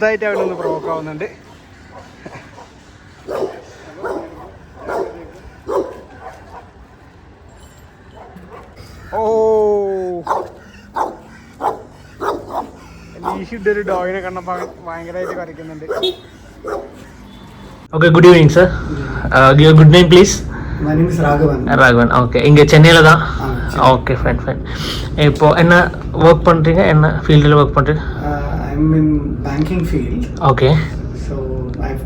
ഇതായിട്ട് അവനൊന്ന് പ്രൊവോക്ക് ആവുന്നുണ്ട്. ഓ ലീഷിട്ടൊരു ഡോഗിനെ കണ്ടപ്പോൾ ഭയങ്കരമായിട്ട് കളിക്കുന്നുണ്ട്. Okay, good evening, sir. Your good name, please. My name is Raghavan. Raghavan, okay. இங்கே சென்னையில் தான். Okay, fine fine. இப்போ என்ன ஒர்க் பண்ணுறீங்க, என்ன ஃபீல்டில் ஒர்க் பண்ணுறீங்க? I'm in banking field. Okay. So I've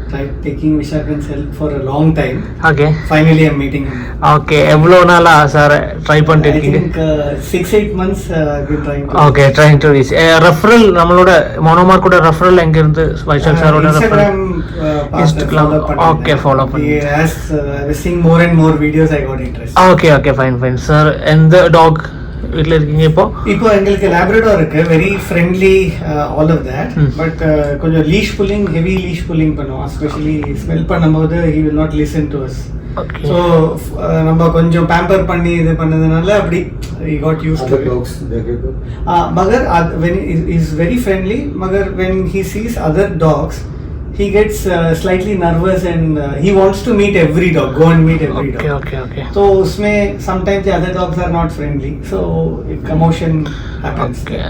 tried taking Vishakhan's help for a long time. Okay. Finally I'm meeting him. Okay, எவ்வளோ நாளா சார் ட்ரை பண்ணிட்டு I இருக்கீங்க? think 6-8 months I've been trying to. Okay, trying to reach. Referral நம்மளோட மோனோமார்க்கோட referral எங்கேருந்து வைஷாக் சாரோட referral? Instagram. Okay, follow up. As I was seeing more and more videos, I got interested. Okay, fine. Sir, எந்த dog வீட்டில் இருக்கீங்க இப்போ? இப்போ எங்களுக்கு Labrador இருக்கு, very friendly, all of that. But கொஞ்சம் leash pulling, heavy leash pulling பண்ணுவோம். Especially smell பண்ணும்போது he will not listen to us. So நம்ம கொஞ்சம் பேம்பர் பண்ணி இது பண்ணதுனால அப்படி he got used to it. Magar when he is very friendly, Magar when he sees other dogs he gets slightly nervous and he wants to meet every dog, go and meet every dog. Okay. So usme sometimes the other dogs are not friendly, so commotion happens. Okay.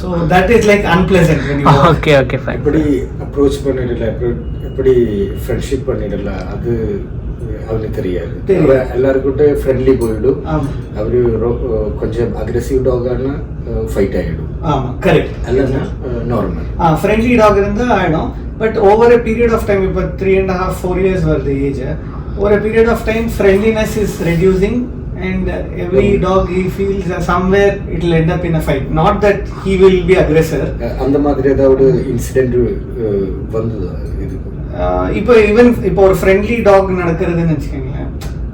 So that is like unpleasant when you walk. Okay, fine. எப்படி approach பண்ணிடல, எப்படி friendship பண்ணிடல, அது அவனுக்கு தெரியாது. எல்லாருக்கிட்ட friendly போயிடும். அவரு கொஞ்சம் aggressive talk ஆனா fight ஆயிடும். ஆமா, கரெக்ட். அல்லனா நார்மல் ஃப்ரெண்ட்லி டாக் இருந்தா ஆயிடும். But over a period of time, இப்போ 3.5-4 years வருது age, over a period of time friendliness is reducing and every dog he feels somewhere it will end up in a fight, not that he will be aggressor. அந்த மாதிரி ஏதாவது incident வந்ததா இதுக்கு? இப்போ ஒரு friendly talk நடக்கிறதுன்னு வச்சுக்கோங்களேன்,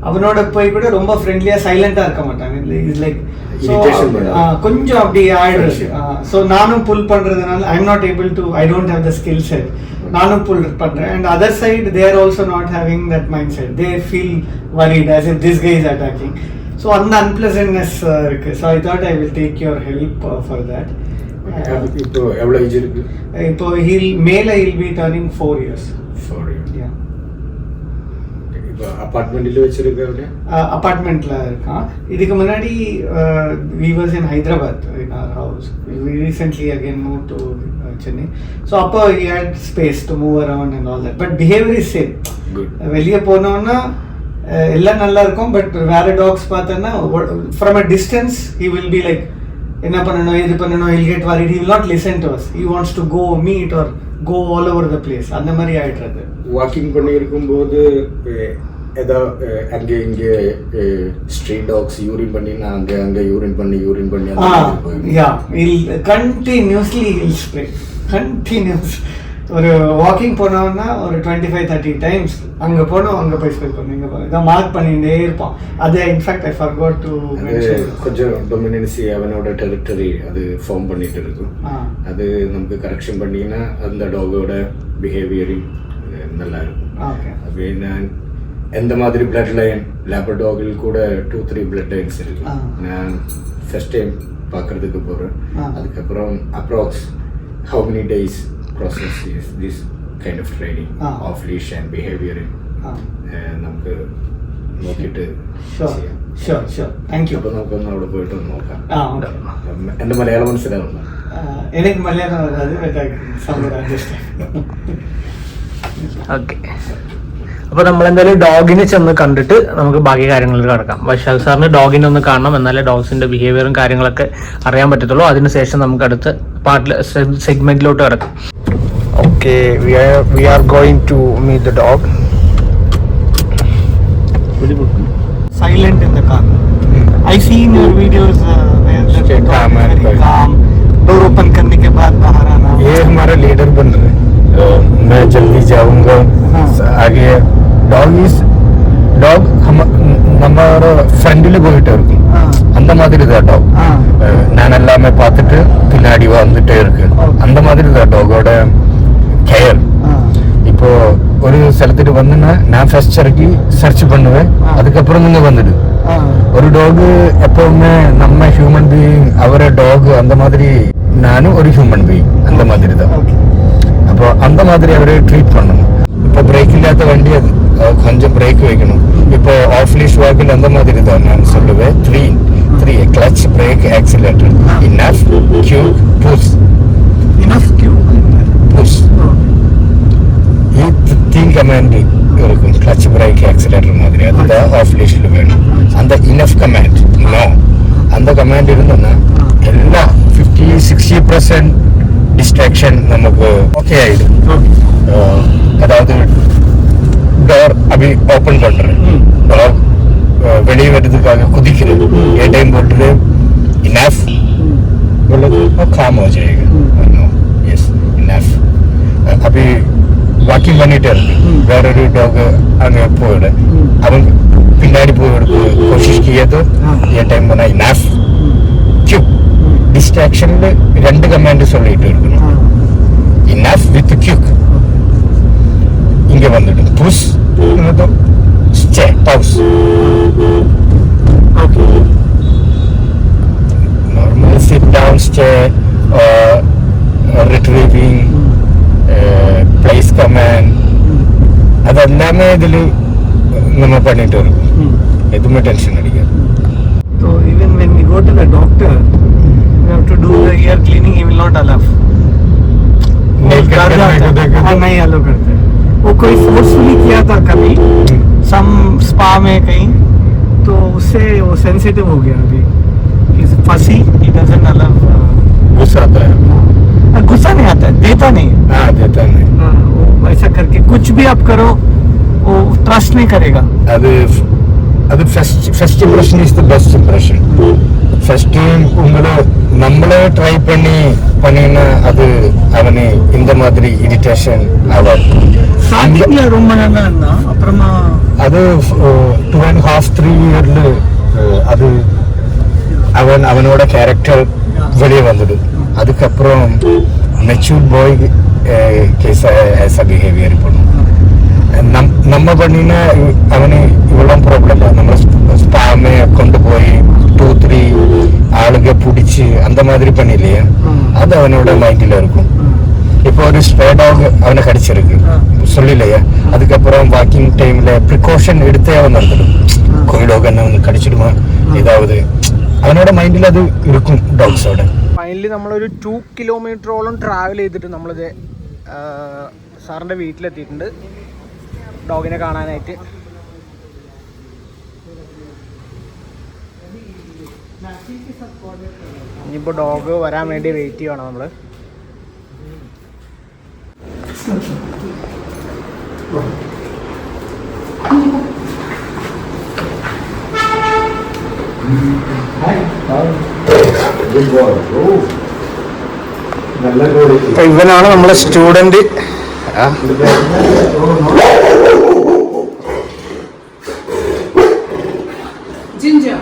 அவனோட போய் கூட ரொம்ப ஃப்ரெண்ட்லியா சைலண்டா இருக்க மாட்டாங்க. இட்ஸ் லைக் கொஞ்சம் அப்படி ஆயிடுச்சு. ஸோ நானும் புல் பண்றதுனால I am not able to, I don't have the skill set. நானும் புல் பண்றேன். And other side they are also not having that mind set. They feel worried as if this guy is attacking. So அந்த unpleasantness இருக்கு. So I thought I will take your help for that. இப்போ எவ்வளோ age இருக்கு? இப்போ மேல he'll be turning 4 years. 4 years. Yeah. அபார்ட்மெண்ட்ல வச்சிருக்கவனே அபார்ட்மெண்ட்ல இருக்கான். இதுக்கு முன்னாடி we was in Hyderabad in our house. We recently again moved to Chennai. So அப்போ he had space to move around and all that. But behavior is same. Good. வெளிய போனோம்னா எல்லாம் நல்லா இருக்கும். But வேற டாக்ஸ் பார்த்தோன்னா from a distance he will be like என்ன பண்ணணும் இது பண்ணணும், he'll get worried, he will not listen to us. He wants to go meet or go all over the place. அந்த மாதிரி ஆயிடுறது. வாக்கிங் பண்ணி இருக்கும்போது ஏதோ அங்கே இங்கே ஸ்ட்ரீட் டாக்ஸ் யூரின் பண்ணினா அங்கே யூரின் பண்ணி கண்டினியூஸ்லி ஹில் ஸ்ப்ரே கண்டினியூஸ். ஒரு வாக்கிங் போனோம்னா ஒரு 25-30 டைம்ஸ் அங்கே போனோம், அங்கே போய் ஸ்பெல் பண்ணுங்க, இதை மார்க் பண்ணிட்டே இருப்பான். அது in fact I forgot to mention. கொஞ்சம் டொமினன்சி அவனோட டெரிட்டரி அது ஃபார்ம் பண்ணிட்டு இருக்கும். அது நமக்கு கரெக்ஷன் பண்ணிங்கன்னா அந்த டாகோட பிஹேவியரிங் நல்லா இருக்கும். அப்படின்னா எந்த மாதிரி பிளட் லைன் லேப்ரடாகில் கூட 2-3 பிளட் லைன்ஸ் இருக்கு. நான் ஃபர்ஸ்ட் டைம் பார்க்கறதுக்கு போகிறேன். அதுக்கப்புறம் approx how many days process is this kind of training of leash and behaviouring നമുക്ക് നോക്കിയിട്ട് താങ്ക് യു. അപ്പോൾ നമുക്കൊന്ന് അവിടെ പോയിട്ട് ഒന്ന് നോക്കാം. എൻ്റെ മലയാളം മനസ്സിലാവുന്നു? എനിക്ക് മലയാളം ഓക്കെ. അപ്പോൾ നമ്മളെന്തായാലും ഡോഗിനെ ചെന്ന് കണ്ടിട്ട് നമുക്ക് ബാക്കി കാര്യങ്ങളിൽ കിടക്കാം. വൈശാഖ് സാറിന് ഡോഗിനെ ഒന്ന് കാണണം, എന്നാലേ ഡോഗ്സിന്റെ ബിഹേവിയറും കാര്യങ്ങളൊക്കെ അറിയാൻ പറ്റത്തുള്ളൂ. അതിനുശേഷം നമുക്ക് അടുത്ത പാർട്ടിൽ സെഗ്മെന്റിലോട്ട് കിടക്കാം. Okay, we are going to meet the dog. Silent in the car. I see in your videos where the dog is very calm. Door open करने के बाद बाहर आना. ये हमारा लीडर बन रहा है. मैं जल्दी जाऊंगा आगे. डॉग நம்மளோட ஃப்ரெண்டில் போயிட்டே இருக்கும். அந்த மாதிரி தான் டாக். நான் எல்லாமே பார்த்துட்டு பின்னாடி வந்துட்டே இருக்கு. அந்த மாதிரி தான் டாகோட கேர். இப்போ ஒரு സ്ഥലത്തിട്ട് വന്നാ நான் ஃபர்ஸ்ட் இறக்கி சர்ச் பண்ணுவேன், அதுக்கப்புறம் நீங்க வந்துடு. ஒரு டாக் எப்பவுமே நம்ம ஹியூமன் பீயிங் அவரை டாக் அந்த மாதிரி நானும் ஒரு ஹியூமன் பீயிங் அந்த மாதிரி தான். அப்போ அந்த மாதிரி அவரை ட்ரீட் பண்ணணும். இப்போ பிரேக் இல்லாத வண்டி அது கொஞ்சம் பிரேக் வைக்கணும். இப்போ ஆஃப் லீஷ் வாக்கில் அந்த மாதிரி தான் நான் சொல்லுவேன். Three clutch, brake, accelerator, enough, cue, push, push. தீன் கமாண்ட் இருக்கும் கிளச், பிரேக், ஆக்சிலேட்டர் மாதிரி. அதுதான் ஆஃப் லீஷ்ல வேணும். அந்த இனஃப் கமாண்ட் நோ, அந்த கமாண்ட் இருந்தோம்னா எல்லாம் 50-60% டிஸ்ட்ராக்ஷன் நமக்கு ஓகே ஆயிடும். அதாவது டோர் அப்படி ஓப்பன் பண்றேன், டோர் வெளியே வர்றதுக்காக குதிக்கிறது, ஏ டைம் போட்டுட்டு इनफ बोलो वो काम हो जाएगा. Yes enough. अभी வாக்கிங் பண்ணிட்டே இருக்கு, வேற ஒரு டாக் அங்கே போயிடு, அவங்க பின்னாடி போயிடுக்கு கோஷிஷ் கியது ஏ டைம் பண்ணா இனஃப் ക്യൂ. ഡിസ്ട്രാക്ഷനിൽ 2 കമാൻഡ് சொல்லிட்டு இருக்கணும். ഇനഫ് വിത്ത് ക്യൂക്ക് இங்க வந்துடும். புஷ் എന്നതും stay pause. Okay, normal sit down, stay, retrieving, place command, അതെല്ലാമേ ഇതിൽ നമ്മൾ பண்ணிட்டு இருக்கோம். எதுவுமே டென்ஷன் அடிக்காது. So even when we go to the doctor, we have to do the ear cleaning, he will not allow. नहीं अलो करते. वो कोई फोर्सफुली किया था कभी सम स्पा में कहीं, तो उससे वो सेंसिटिव हो गया. अभी इज फसी, ही डजंट अलाउ. गुस्सा आता है? गुस्सा नहीं आता है, देता नहीं. हाँ देता नहीं. वो वैसा करके कुछ भी आप करो वो ट्रस्ट नहीं करेगा. அது first impression is the best impression. First உங்களை நம்மளே ட்ரை பண்ணினா அது அவனே இந்த மாதிரி இரிட்டேஷன் ஆவாது. ஸ்டார்டிங்ல ரொம்ப நல்லா இருந்தா, அப்புறமா அது 2.5-3 இயர்ல அது அவனோட கேரக்டர் வெளியே வந்துடும். அதுக்கப்புறம் மெச்சூர்ட் பாய் கேஸா பிஹேவியர் பண்ணும். நம்ம பண்ணினா அவனு இவ்வளோ ப்ராப்ளம். நம்ம ஸ்பாமே கொண்டு போய் 2-3 ஆளுங்க பிடிச்சி அந்த மாதிரி பண்ணிலையா, அது அவனோட மைண்டில் இருக்கும். இப்போ ஒரு ஸ்ப்ரே டாக் அவனை கடிச்சிருக்கு சொல்லலையா, அதுக்கப்புறம் வாக்கிங் டைம்ல ப்ரிகாஷன் எடுத்தே அவன் நடந்துடும். கோழி டாக் என்ன அவனுக்கு கடிச்சிடுமா ஏதாவது, അവനോட മൈൻഡിൽ അത് ഇരിക്കും ഡോഗ്സോടെ. ഫൈനലി നമ്മളൊരു 2 കിലോമീറ്ററോളം ട്രാവൽ ചെയ്തിട്ട് നമ്മളിത് സാറിൻ്റെ വീട്ടിലെത്തിയിട്ടുണ്ട് ഡോഗിനെ കാണാനായിട്ട്. ഇനിയിപ്പോൾ ഡോഗ് വരാൻ വേണ്ടി വെയിറ്റ് ചെയ്യണം നമ്മൾ. ഇവനാണ് നമ്മളെ സ്റ്റുഡന്റ്. Ginger.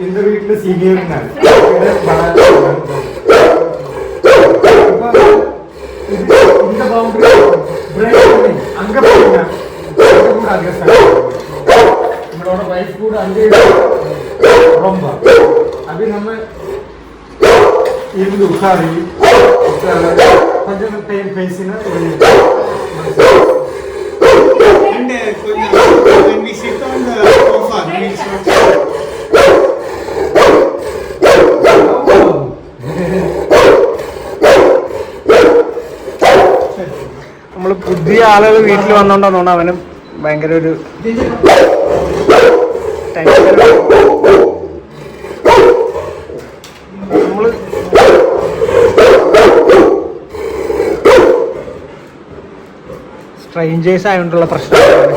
இந்த வீட்டுல சீனியர் இந்த பவுண்டரி பிரேக் பண்ணி அங்க போங்க. நம்மளோட வைஃப் கூட அங்கே ரொம்ப அது நம்ம இருந்து உட்காரி கொஞ்சம் டைம் பேசினா and when we sit on the sofa, നമ്മൾ പുതിയ ആളുകൾ വീട്ടിൽ വന്നോണ്ടാന്ന് തോന്നുന്നു അവനും ഭയങ്കര ഒരു നമ്മള് സ്ട്രേഞ്ചേഴ്സ് ആയതുകൊണ്ടുള്ള പ്രശ്നമാണ്.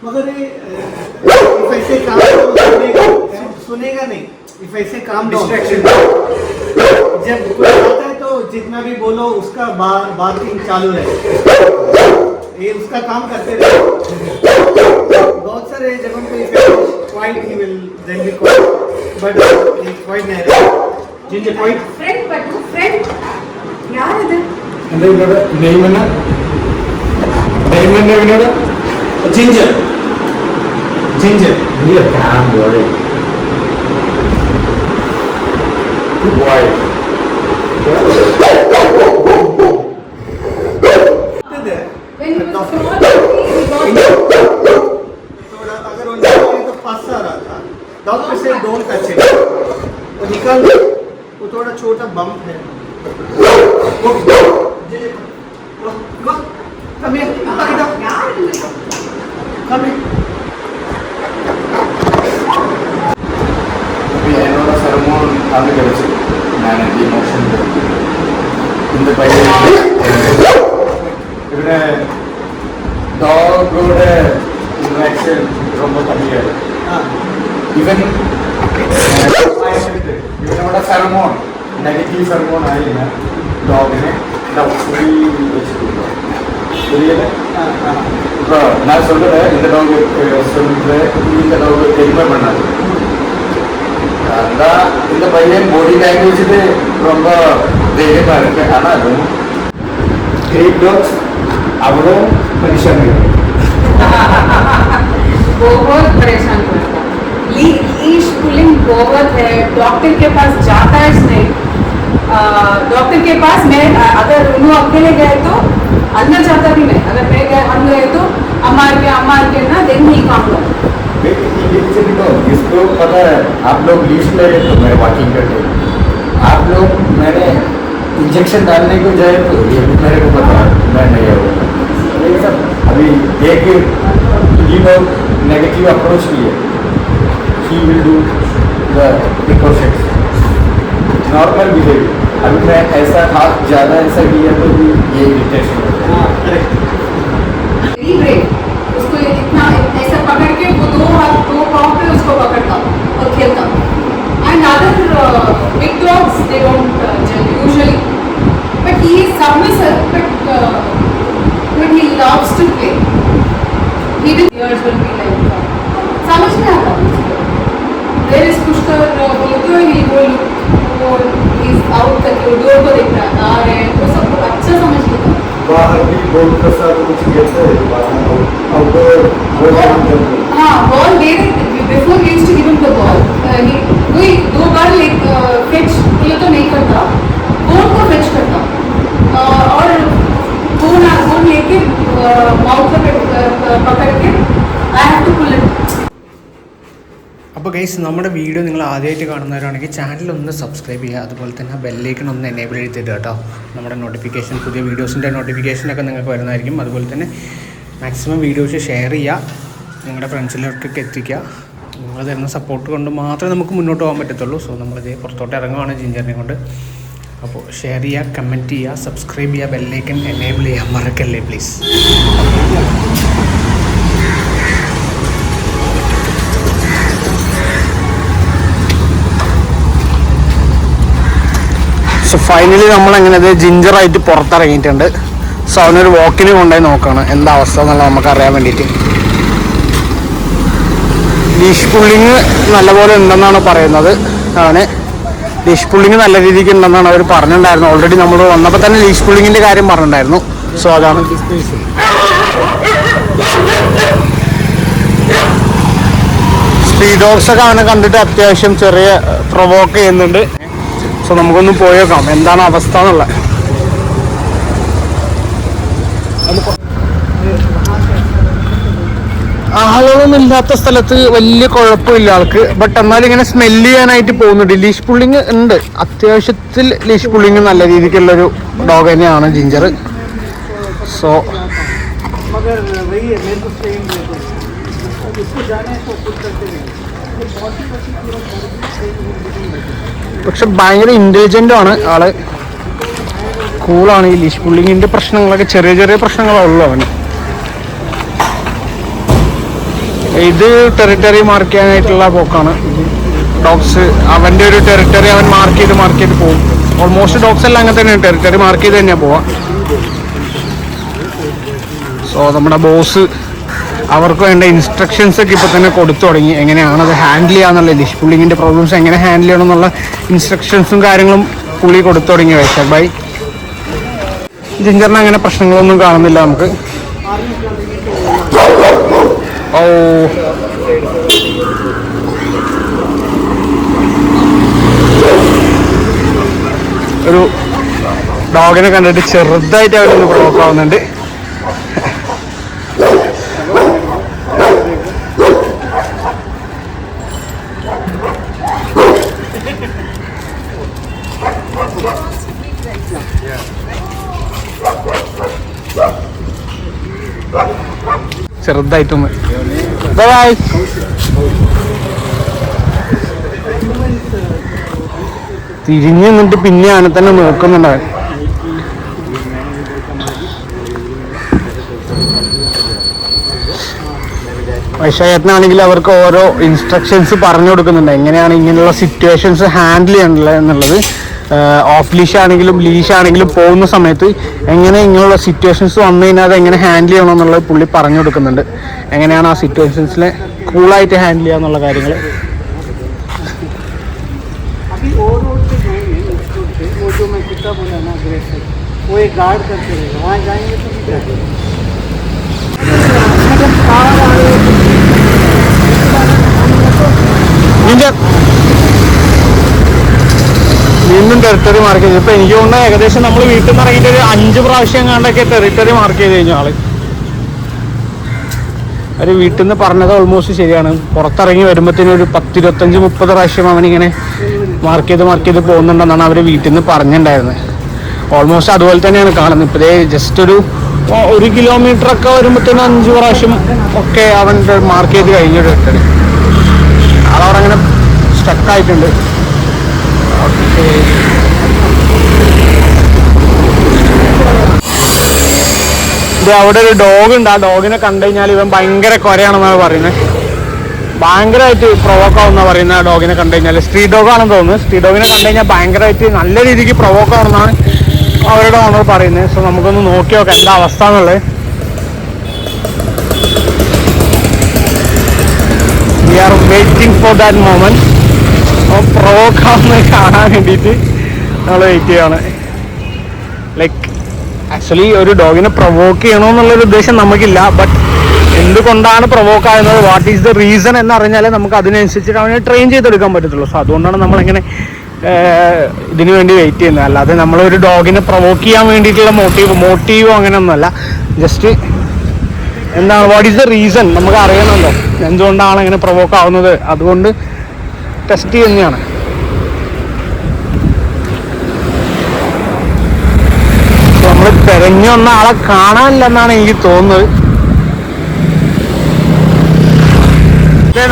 मगर if I say calm down सुनेगा नहीं. If I say calm down जब कोई आता है तो जितना भी बोलो उसका बार्किंग चालू रहे. ये उसका काम करते रहे. बहुत सारे जगहों पे quiet he will then be quiet but quiet नहीं रहे. जिंजर क्वाइट फ्रेंड बटू फ्रेंड यार ഇത് എന്താ ഇവരുടെ നെയിം എന്നാ ഇവരുടെ ginger ginger when he was small थोड़ा अगर उनका तो पास आ रहा था डॉक्टर से डोंट टच इट वो निकाल वो थोड़ा छोटा बम्प है कम हियर कम हियर എന്നോട് സെറമോൺ അത് കളിച്ചു ഞാൻ എൻ്റെ ഇമോഷൻ இந்த பையன் ഇവിടെ ഡോഗോടെ ഇൻട്രാക്ഷൻ ரொம்ப കമ്മിയാണ് ഇവൻ ഇവനോட സെറമോൺ നെഗറ്റീവ് സെറമോൺ ആയില്ല ഡോഗിനെ ഫ്രീ வச்சுருக்கோம் புரியல இப்போ நான் சொல்கிறேன் இந்த டாக் சொல்கிறேன் இந்த டாக் எதுவுமே பண்ணாது அதான் இந்த பையன் பாடி லாங்குவேஜ் ரொம்ப தைரியமாக இருக்கு ஆனால் அதுவும் ஸ்ட்ரீட் டாக்ஸ் அவ்வளோ परेशान है बहुत परेशान करता है. लीश पुलिंग बहुत है. डॉक्टर के पास जाता है नहीं. डॉक्टर के पास मैं अगर उन्होंने अकेले गए तो अंदर जाता भी नहीं. अगर मैं गए हम गए तो अम्मा के ना देन ही काम कर. इसको पता है आप लोग लीज पे तो मैं वॉकिंग करते आप लोग मैंने इंजेक्शन डालने को जाए तो ये भी मेरे को पता है मैं नहीं आऊँगा. ये सब अभी एक ये लोग नेगेटिव अप्रोच लिए he will do the precautions normal behaviour. अभी मैं ऐसा हाथ ज़्यादा ऐसा किया तो भी ये इरिटेशन होता है. उसको इतना ऐसा पकड़ के वो दो पाँव पे उसको पकड़ता और खेलता. And other big dogs they don't usually but he is submissive but he loves to play. He will years will be like समझ में आता है. There is पुष्कर बोलते हुए he will look is out करके डोर को देख रहा था और वो सब अच्छा समझ लेता. बाहर भी बॉल के साथ कुछ खेलते हैं हाँ बॉल दे रहे before he used to give him the ball. वही दो बार लाइक फिच ये तो नहीं करता बॉल को फिच करता और फोन लेके माउथ पे पकड़ के I have to pull it. അപ്പോൾ ഗൈസ് നമ്മുടെ വീഡിയോ നിങ്ങൾ ആദ്യമായിട്ട് കാണുന്നവരാണെങ്കിൽ ചാനൽ ഒന്ന് സബ്സ്ക്രൈബ് ചെയ്യുക. അതുപോലെ തന്നെ ബെല്ലൈക്കൺ ഒന്ന് എനേബിൾ ചെയ്തിട്ട് കേട്ടോ. നമ്മുടെ നോട്ടിഫിക്കേഷൻ പുതിയ വീഡിയോസിൻ്റെ നോട്ടിഫിക്കേഷനൊക്കെ നിങ്ങൾക്ക് വരുന്നതായിരിക്കും. അതുപോലെ തന്നെ മാക്സിമം വീഡിയോസ് ഷെയർ ചെയ്യുക, നിങ്ങളുടെ ഫ്രണ്ട്സിലേക്കൊക്കെ എത്തിക്കുക. നിങ്ങൾ തരുന്ന സപ്പോർട്ട് കൊണ്ട് മാത്രമേ നമുക്ക് മുന്നോട്ട് പോകാൻ പറ്റത്തുള്ളൂ. സോ നമ്മളിത് പുറത്തോട്ട് ഇറങ്ങുകയാണ് ജിഞ്ചറിനെ കൊണ്ട്. അപ്പോൾ ഷെയർ ചെയ്യുക, കമൻറ്റ് ചെയ്യുക, സബ്സ്ക്രൈബ് ചെയ്യുക, ബെല്ലൈക്കൺ എനേബിൾ ചെയ്യാൻ മറക്കല്ലേ പ്ലീസ്. സോ ഫൈനലി നമ്മളങ്ങനെ ജിഞ്ചറായിട്ട് പുറത്തിറങ്ങിയിട്ടുണ്ട്. സോ അവനൊരു വാക്കിന് കൊണ്ടുപോയി നോക്കുകയാണ് എന്താ അവസ്ഥ എന്നുള്ളത് നമുക്ക് അറിയാൻ വേണ്ടിയിട്ട്. ലീഷ് പുള്ളിങ് നല്ലപോലെ ഉണ്ടെന്നാണ് പറയുന്നത്. അവന് ലീഷ് പുള്ളിങ് നല്ല രീതിക്ക് ഉണ്ടെന്നാണ് അവർ പറഞ്ഞിട്ടുണ്ടായിരുന്നു. ഓൾറെഡി നമ്മൾ വന്നപ്പോൾ തന്നെ ലീഷ് പുള്ളിങ്ങിൻ്റെ കാര്യം പറഞ്ഞിട്ടുണ്ടായിരുന്നു. സോ അതാണ് സ്പീഡ് ഡോഗ്സ് ഒക്കെ അവനെ കണ്ടിട്ട് അത്യാവശ്യം ചെറിയ പ്രൊവോക്ക് ചെയ്യുന്നുണ്ട്. സോ നമുക്കൊന്ന് പോയേക്കാം എന്താണ് അവസ്ഥ എന്നുള്ളത്. ആളുകളൊന്നും ഇല്ലാത്ത സ്ഥലത്ത് വലിയ കുഴപ്പമില്ല ആൾക്ക്. ബട്ട് എന്നാലും ഇങ്ങനെ സ്മെല്ല് ചെയ്യാനായിട്ട് പോകുന്നുണ്ട്. ലീഷ് പുള്ളിങ് ഉണ്ട്, അത്യാവശ്യത്തിൽ ലീഷ് പുള്ളിങ് നല്ല രീതിക്കുള്ളൊരു ഡോഗ് തന്നെയാണ് ജിഞ്ചർ. സോ പക്ഷെ ഭയങ്കര ഇന്റലിജന്റും ആണ് ആള്, കൂളാണ്. ഈ ലീഷ് പുള്ളിങ്ങിന്റെ പ്രശ്നങ്ങളൊക്കെ ചെറിയ ചെറിയ പ്രശ്നങ്ങളുള്ളൂ അവന്. ഇത് ടെറിട്ടറി മാർക്ക് ചെയ്യാനായിട്ടുള്ള പോക്കാണ്. ഡോഗ്സ് അവൻ്റെ ഒരു ടെറിട്ടറി അവൻ മാർക്ക് ചെയ്ത് പോകും. ഓൾമോസ്റ്റ് ഡോഗ്സ് എല്ലാം അങ്ങനെ തന്നെയാണ്, ടെറിട്ടറി മാർക്ക് ചെയ്ത് തന്നെയാണ് പോവാം. സോ നമ്മുടെ ബോസ് അവർക്ക് വേണ്ട ഇൻസ്ട്രക്ഷൻസ് ഒക്കെ ഇപ്പോൾ തന്നെ കൊടുത്തു തുടങ്ങി. എങ്ങനെയാണത് ഹാൻഡിൽ ചെയ്യാന്നുള്ള ലിഷ് പുള്ളിങ്ങിൻ്റെ പ്രോബ്ലംസ് എങ്ങനെ ഹാൻഡിൽ ചെയ്യണം എന്നുള്ള ഇൻസ്ട്രക്ഷൻസും കാര്യങ്ങളും പുള്ളി കൊടുത്തു തുടങ്ങി. വൈശാഖ് ഭായ് ജിഞ്ചറിന് അങ്ങനെ പ്രശ്നങ്ങളൊന്നും കാണുന്നില്ല നമുക്ക്. ഓ ഒരു ഡോഗിനെ കണ്ടിട്ട് ചെറുതായിട്ട് അവരൊന്ന് പ്രൊവോക്ക് ആവുന്നുണ്ട്. ചെറുതായിട്ടൊന്ന് തിരിഞ്ഞു നിന്നിട്ട് പിന്നെ അവനെ തന്നെ നോക്കുന്നുണ്ടാവും. വൈശാഖത്തിനാണെങ്കിൽ അവർക്ക് ഓരോ ഇൻസ്ട്രക്ഷൻസ് പറഞ്ഞു കൊടുക്കുന്നുണ്ട്, എങ്ങനെയാണ് ഇങ്ങനെയുള്ള സിറ്റുവേഷൻസ് ഹാൻഡിൽ ചെയ്യേണ്ടത് എന്നുള്ളത്. ഓഫ് ലീഷ് ആണെങ്കിലും ലീഷ് ആണെങ്കിലും പോകുന്ന സമയത്ത് എങ്ങനെ ഇങ്ങനെയുള്ള സിറ്റുവേഷൻസ് വന്നു കഴിഞ്ഞാൽ അത് എങ്ങനെ ഹാൻഡിൽ ചെയ്യണം എന്നുള്ളത് പുള്ളി പറഞ്ഞു കൊടുക്കുന്നുണ്ട്. എങ്ങനെയാണ് ആ സിറ്റുവേഷൻസിനെ കൂളായിട്ട് ഹാൻഡിൽ ചെയ്യുക എന്നുള്ള കാര്യങ്ങൾ. വീണ്ടും ടെറിട്ടറി മാർക്ക് ചെയ്തു. ഇപ്പൊ എനിക്ക് തോന്നുന്നു ഏകദേശം നമ്മൾ വീട്ടിൽ നിന്ന് ഇറങ്ങിയിട്ട് ഒരു 5 പ്രാവശ്യം കണ്ടൊക്കെ ടെറിട്ടറി മാർക്ക് ചെയ്ത് കഴിഞ്ഞു ആള്. ഒരു വീട്ടിൽ നിന്ന് പറഞ്ഞത് ഓൾമോസ്റ്റ് ശരിയാണ്. പുറത്തിറങ്ങി വരുമ്പോഴത്തേനും ഒരു 10, 25, 30 പ്രാവശ്യം അവനിങ്ങനെ മാർക്ക് ചെയ്ത് പോകുന്നുണ്ടെന്നാണ് അവർ വീട്ടിൽ നിന്ന് പറഞ്ഞിട്ടുണ്ടായിരുന്നത്. ഓൾമോസ്റ്റ് അതുപോലെ തന്നെയാണ് കാണുന്നത്. ഇപ്പോഴേ ജസ്റ്റ് ഒരു 1 കിലോമീറ്റർ ഒക്കെ വരുമ്പോഴത്തേനും 5 പ്രാവശ്യം ഒക്കെ അവൻ മാർക്ക് ചെയ്ത് കഴിഞ്ഞു ടെറിട്ടറി. ആളവരങ്ങനെ സ്റ്റക്കായിട്ടുണ്ട്. ഇത് അവിടെ ഒരു ഡോഗ് ഉണ്ട്. ആ ഡോഗിനെ കണ്ടു കഴിഞ്ഞാൽ ഇവൻ ഭയങ്കര കൊരയാണെന്നാണ് പറയുന്നത്. ഭയങ്കരമായിട്ട് പ്രൊവോക്ക് ആവുമെന്നാണ് പറയുന്നത്. ആ ഡോഗിനെ കണ്ടു കഴിഞ്ഞാൽ സ്ട്രീറ്റ് ഡോഗ് ആണെന്ന് തോന്നുന്നു. സ്ട്രീറ്റ് ഡോഗിനെ കണ്ടു കഴിഞ്ഞാൽ ഭയങ്കരമായിട്ട് നല്ല രീതിക്ക് പ്രൊവോക്ക് ആവുമെന്നാണ് അവരുടെ ഓണർ പറയുന്നത്. സോ നമുക്കൊന്ന് നോക്കി നോക്കാം എന്താ അവസ്ഥ എന്നുള്ളത്. We are waiting for that moment. Provoke ആവുന്നത് കാണാൻ വേണ്ടിയിട്ട് നമ്മൾ വെയിറ്റ് ചെയ്യാണ്. ലൈക്ക് ആക്ച്വലി ഒരു ഡോഗിനെ പ്രൊവോക്ക് ചെയ്യണമെന്നുള്ളൊരു ഉദ്ദേശം നമുക്കില്ല. ബട്ട് എന്തുകൊണ്ടാണ് പ്രൊവോക്ക് ആകുന്നത്, വാട്ട് ഈസ് ദ റീസൺ എന്നറിഞ്ഞാലേ നമുക്ക് അതിനനുസരിച്ചിട്ട് അവനെ ട്രെയിൻ ചെയ്തെടുക്കാൻ പറ്റത്തുള്ളൂ. സോ അതുകൊണ്ടാണ് നമ്മളിങ്ങനെ ഇതിനു വേണ്ടി വെയിറ്റ് ചെയ്യുന്നത്. അല്ലാതെ നമ്മളൊരു ഡോഗിനെ പ്രൊവോക്ക് ചെയ്യാൻ വേണ്ടിയിട്ടുള്ള മോട്ടീവോ അങ്ങനെയൊന്നുമല്ല. ജസ്റ്റ് എന്താണ്, വാട്ട് ഈസ് ദ റീസൺ നമുക്ക് അറിയണമല്ലോ, എന്തുകൊണ്ടാണ് അങ്ങനെ പ്രൊവോക്ക് ആവുന്നത്. അതുകൊണ്ട് ടെസ്റ്റ് ചെയ്യുന്നതാണ്. നമ്മൾ തെരഞ്ഞു വന്ന ആളെ കാണാനില്ലെന്നാണ് എനിക്ക് തോന്നുന്നത്.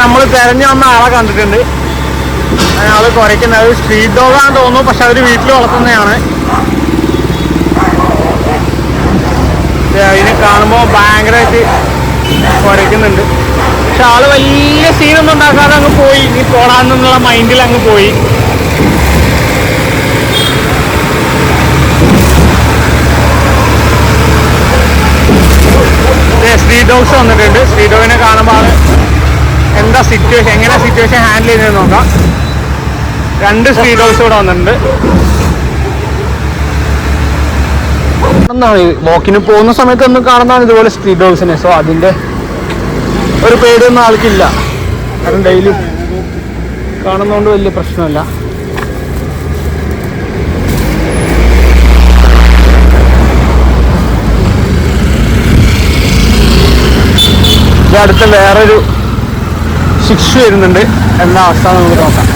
നമ്മൾ തെരഞ്ഞു വന്ന ആളെ കണ്ടിട്ടുണ്ട്. ആള് കുരയ്ക്കുന്നത് സ്ട്രീറ്റ് ഡോഗാണെന്ന് തോന്നുന്നു. പക്ഷെ അവർ വീട്ടിൽ വളർത്തുന്നതാണ്. അതിനെ കാണുമ്പോൾ ഭയങ്കരമായിട്ട് കുരയ്ക്കുന്നുണ്ട്. പക്ഷെ ആള് വലിയ സീനൊന്നും ഉണ്ടാക്കാതെ അങ്ങ് പോയി. ഇനി പോടാന്നുള്ള മൈൻഡിൽ അങ്ങ് പോയി. സ്ട്രീറ്റ് ഡോഗ്സ് വന്നിട്ടുണ്ട്. സ്ട്രീറ്റ് ഡോഗിനെ കാണുമ്പോൾ ആള് എന്താ സിറ്റുവേഷൻ, എങ്ങനെ സിറ്റുവേഷൻ ഹാൻഡിൽ ചെയ്യുന്നത് നോക്കാം. 2 സ്ട്രീറ്റ് ഡോഗ്സ് ഇവിടെ വന്നിട്ടുണ്ട്. വാക്കിന് പോകുന്ന സമയത്ത് ഒന്നും കാണുന്നതാണ് ഇതുപോലെ സ്ട്രീറ്റ് ഡോഗ്സിനെ. സോ അതിൻ്റെ ഒരു പേടിയൊന്നും ആൾക്കില്ല. കാരണം ഡെയിലി കാണുന്നതുകൊണ്ട് വലിയ പ്രശ്നമില്ല. ഇത് അടുത്ത് വേറൊരു ശിക്ഷ വരുന്നുണ്ട്. എന്താ അവസ്ഥ നമുക്ക് നോക്കാം.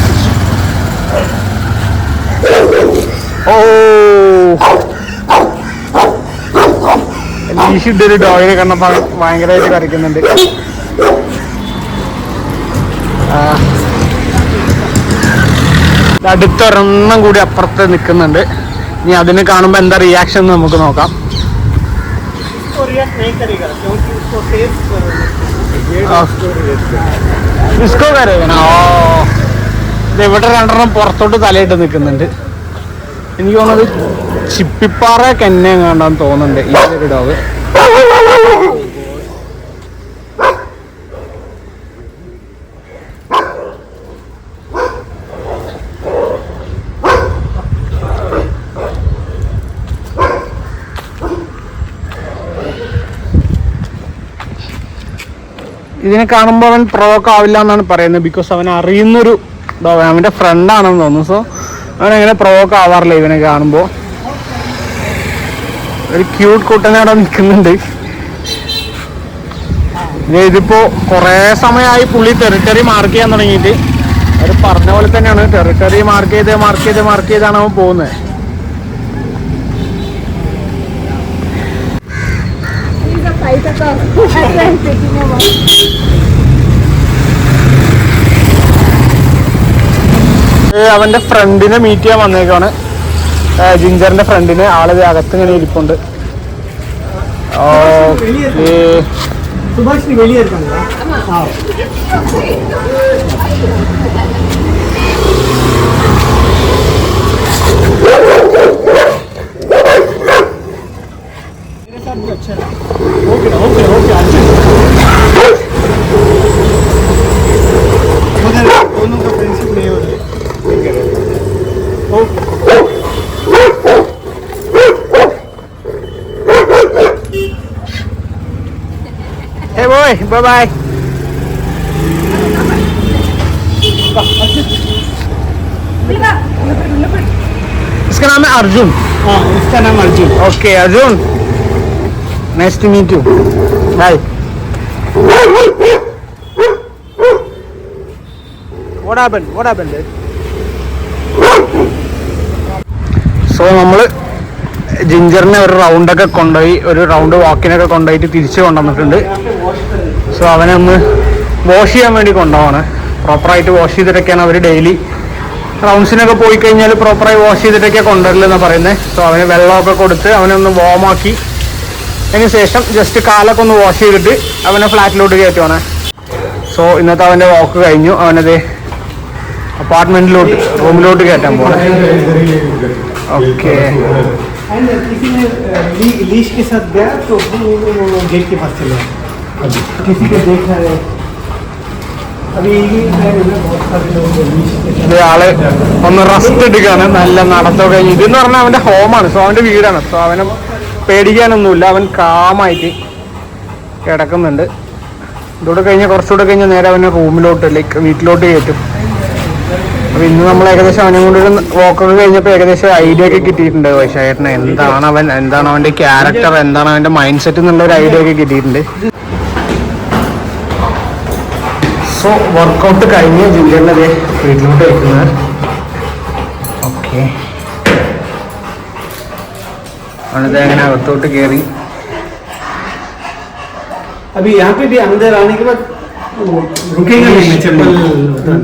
ഓ ലീഷിട്ടൊരു ഡോഗിനെ കണ്ടപ്പോൾ ഭയങ്കരമായിട്ട് കരയ്ക്കുന്നുണ്ട്. അടുത്തൊരെണ്ണം കൂടി അപ്പുറത്ത് നിൽക്കുന്നുണ്ട്. ഇനി അതിനെ കാണുമ്പോൾ എന്താ റിയാക്ഷൻ എന്ന് നമുക്ക് നോക്കാം. ഇവിടെ രണ്ടെണ്ണം പുറത്തോട്ട് തലയിട്ട് നിൽക്കുന്നുണ്ട്. എനിക്ക് തോന്നുന്നത് ചിപ്പിപ്പാറ കന്നെ കണ്ടാന്ന് തോന്നുന്നുണ്ട് ഈ ഒരു ഡോഗ്. ഇതിനെ കാണുമ്പോൾ അവൻ പ്രൊവോക്ക് ആവില്ല എന്നാണ് പറയുന്നത്. ബിക്കോസ് അവൻ അറിയുന്നൊരു ഡോഗ്, അവൻ്റെ ഫ്രണ്ടാണെന്ന് തോന്നുന്നു. സോ അവൻ അങ്ങനെ പ്രൊവോക്ക് ആവാറില്ല ഇവനെ കാണുമ്പോൾ. ഒരു ക്യൂട്ട് കുട്ടനെ അവിടെ നിൽക്കുന്നുണ്ട്. ഇതിപ്പോൾ കുറേ സമയമായി പുള്ളി ടെറിട്ടറി മാർക്ക് ചെയ്യാൻ തുടങ്ങിയിട്ട്. അവർ പറഞ്ഞ പോലെ തന്നെയാണ്, ടെറിട്ടറി മാർക്ക് ചെയ്താണ് അവൻ പോകുന്നത്. അവന്റെ ഫ്രണ്ടിനെ മീറ്റ് ചെയ്യാൻ വന്നേക്കാണ്, ജിഞ്ചറിന്റെ ഫ്രണ്ടിന്. ആളത് അകത്ത് ഇങ്ങനെ ഇരിപ്പുണ്ട്. Hey boy, bye bye. इसका नाम है अर्जुन. हाँ, इसका नाम Arjun. Okay, Arjun. Nice to meet you. Bye. What happened? What happened? So നമ്മൾ ജിഞ്ചറിനെ ഒരു റൗണ്ടൊക്കെ കൊണ്ടുപോയി, ഒരു റൗണ്ട് വാക്കിനൊക്കെ കൊണ്ടുപോയിട്ട് തിരിച്ചു കൊണ്ടുവന്നിട്ടുണ്ട്. സോ അവനെ ഒന്ന് വാഷ് ചെയ്യാൻ വേണ്ടി കൊണ്ടുപോവാണ്. പ്രോപ്പറായിട്ട് വാഷ് ചെയ്തിട്ടൊക്കെയാണ് അവർ ഡെയിലി റൗണ്ട്സിനൊക്കെ പോയി കഴിഞ്ഞാൽ പ്രോപ്പറായി വാഷ് ചെയ്തിട്ടൊക്കെയാണ് കൊണ്ടുവരില്ലെന്നാണ് പറയുന്നത്. സോ അവന് വെള്ളമൊക്കെ കൊടുത്ത് അവനെ ഒന്ന് വാമാക്കി അതിന് ശേഷം ജസ്റ്റ് കാലൊക്കെ ഒന്ന് വാഷ് ചെയ്തിട്ട് അവനെ ഫ്ലാറ്റിലോട്ട് കയറ്റുവാണ്. സോ ഇന്നത്തെ അവൻ്റെ വാക്ക് കഴിഞ്ഞു. അവനത് അപ്പാർട്ട്മെന്റിലോട്ട് റൂമിലോട്ട് കയറ്റാൻ പോകണം. ഓക്കെ. किसी ने लीश के साथ गया तो वो गेट के पास चले किसी को देखा है. अभी बहुत सारे लोग ആള് ഒന്ന് റെസ്റ്റ് എടുക്കുകയാണ്. നല്ല നടത്തം കഴിഞ്ഞ്. ഇതെന്ന് പറഞ്ഞാൽ അവൻ്റെ ഹോമാണ്. സോ അവൻ്റെ വീടാണ്. സോ അവനെ പേടിക്കാനൊന്നുമില്ല. അവൻ കാമായിട്ട് കിടക്കുന്നുണ്ട്. ഇതോടെ കഴിഞ്ഞ് കുറച്ചുകൂടെ കഴിഞ്ഞ് നേരെ അവനെ റൂമിലോട്ട് ലൈക്ക് വീട്ടിലോട്ട് കയറ്റും. അപ്പോൾ ഇന്ന് നമ്മൾ ഏകദേശം അവനെ കൊണ്ടൊരു വോക്കൊക്കെ കഴിഞ്ഞപ്പോൾ ഏകദേശം ഐഡിയ ഒക്കെ കിട്ടിയിട്ടുണ്ട്. വൈശാഖേട്ടന് എന്താണ് അവൻ്റെ ക്യാരക്ടർ, എന്താണ് അവൻ്റെ മൈൻഡ് സെറ്റ് എന്നുള്ളൊരു ഐഡിയ ഒക്കെ കിട്ടിയിട്ടുണ്ട്. സോ വർക്കൗട്ട് കഴിഞ്ഞ് ജിഞ്ചറിൻ്റെ വീട്ടിലോട്ട് വയ്ക്കുന്നത്. ഓക്കെ, അവനത് അങ്ങനെ അകത്തോട്ട് കയറി. अभी यहाँ पे भी अंदर आने के बाद रुकेगा नहीं.